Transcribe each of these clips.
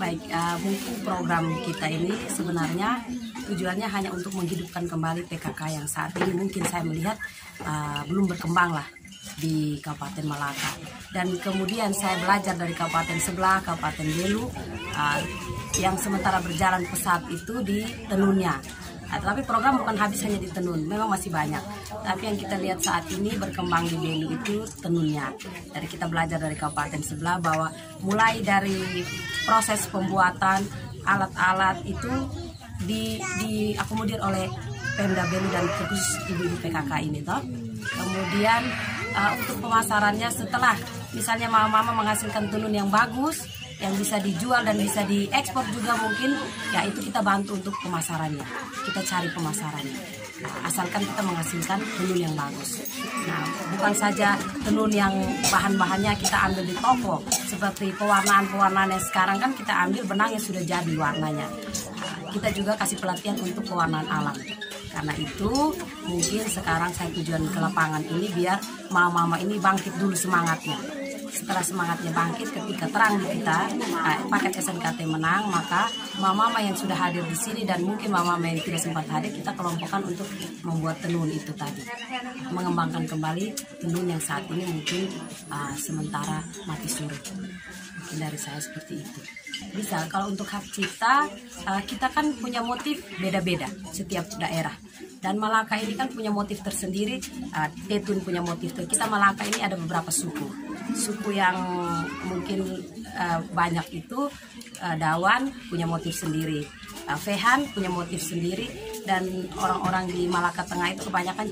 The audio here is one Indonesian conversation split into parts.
Baik, mungkin program kita ini sebenarnya tujuannya hanya untuk menghidupkan kembali PKK yang saat ini mungkin saya melihat belum berkembang lah di Kabupaten Malaka. Dan kemudian saya belajar dari kabupaten sebelah, Kabupaten Belu, yang sementara berjalan pesat itu di tenunnya. Tapi program bukan habis hanya di tenun, memang masih banyak. Tapi yang kita lihat saat ini berkembang di Belu itu tenunnya. Dari kita belajar dari kabupaten sebelah bahwa mulai dari proses pembuatan alat-alat itu diakomodir oleh Pemda Belu dan khusus ibu-ibu PKK ini toh. Kemudian untuk pemasarannya setelah misalnya mama-mama menghasilkan tenun yang bagus, yang bisa dijual dan bisa diekspor juga mungkin, ya itu kita bantu untuk pemasarannya. Kita cari pemasarannya. Asalkan kita menghasilkan tenun yang bagus. Nah, bukan saja tenun yang bahan-bahannya kita ambil di toko, seperti pewarnaan-pewarnaan yang sekarang kan kita ambil benang yang sudah jadi warnanya. Kita juga kasih pelatihan untuk pewarnaan alam. Karena itu mungkin sekarang saya tujuan ke lapangan ini biar mama-mama ini bangkit dulu semangatnya. Setelah semangatnya bangkit, ketika terang di kita, paket SNKT menang, maka mama-mama yang sudah hadir di sini dan mungkin mama-mama yang tidak sempat hadir, kita kelompokkan untuk membuat tenun itu tadi. Mengembangkan kembali tenun yang saat ini mungkin sementara mati suri. Mungkin dari saya seperti itu. Bisa, kalau untuk hak cipta, kita kan punya motif beda-beda setiap daerah. Dan Malaka ini kan punya motif tersendiri, Tetun punya motif. Kita Malaka ini ada beberapa suku. Suku yang mungkin banyak itu Dawan punya motif sendiri, Fehan punya motif sendiri, dan orang-orang di Malaka Tengah itu kebanyakan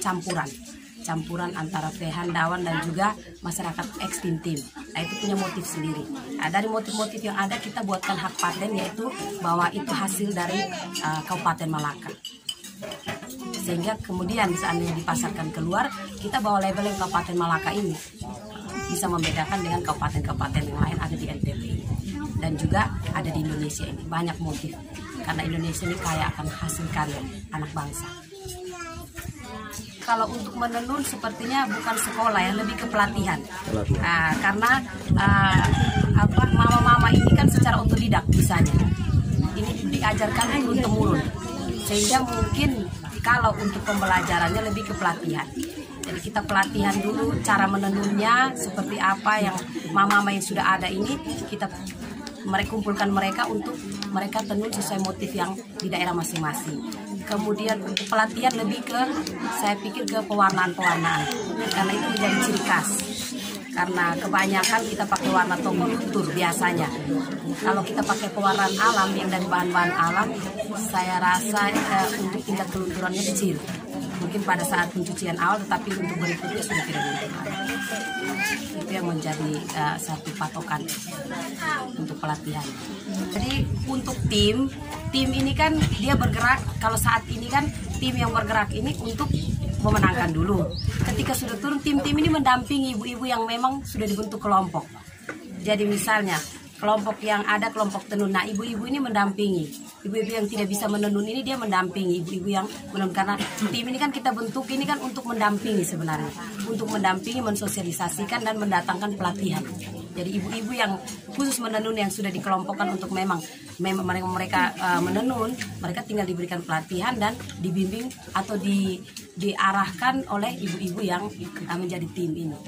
campuran antara Fehan, Dawan, dan juga masyarakat Ekstintim. Nah, itu punya motif sendiri. Nah, dari motif-motif yang ada kita buatkan hak paten, yaitu bahwa itu hasil dari Kabupaten Malaka. Sehingga kemudian seandainya dipasarkan keluar, kita bawa label yang Kabupaten Malaka ini bisa membedakan dengan kabupaten-kabupaten yang lain ada di NTT dan juga ada di Indonesia ini. Banyak motif karena Indonesia ini kaya akan hasil karya anak bangsa. Kalau untuk menenun sepertinya bukan sekolah ya, lebih ke pelatihan. Karena mama-mama ini kan secara otodidak bisanya. Ini diajarkan turun-temurun. Sehingga mungkin kalau untuk pembelajarannya lebih ke pelatihan. Jadi kita pelatihan dulu cara menenunnya seperti apa, yang mama-mama yang sudah ada ini kita kumpulkan mereka untuk mereka tenun sesuai motif yang di daerah masing-masing. Kemudian untuk pelatihan lebih ke, saya pikir ke pewarnaan-pewarnaan, karena itu menjadi ciri khas. Karena kebanyakan kita pakai warna toko luntur biasanya. Kalau kita pakai pewarnaan alam yang dari bahan-bahan alam, saya rasa untuk tingkat kelunturannya kecil. Mungkin pada saat pencucian awal, tetapi untuk berikutnya sudah tidak luntur. Itu yang menjadi satu patokan untuk pelatihan. Jadi untuk tim ini kan dia bergerak, kalau saat ini kan tim yang bergerak ini untuk memenangkan dulu. Ketika sudah turun, tim-tim ini mendampingi ibu-ibu yang memang sudah dibentuk kelompok. Jadi misalnya kelompok yang ada kelompok tenun, nah ibu-ibu ini mendampingi. Ibu-ibu yang tidak bisa menenun ini dia mendampingi ibu-ibu yang menenun, karena tim ini kan kita bentuk ini kan untuk mendampingi sebenarnya. Untuk mendampingi, mensosialisasikan dan mendatangkan pelatihan. Jadi ibu-ibu yang khusus menenun yang sudah dikelompokkan untuk memang mereka menenun, mereka tinggal diberikan pelatihan dan dibimbing atau diarahkan oleh ibu-ibu yang menjadi tim ini.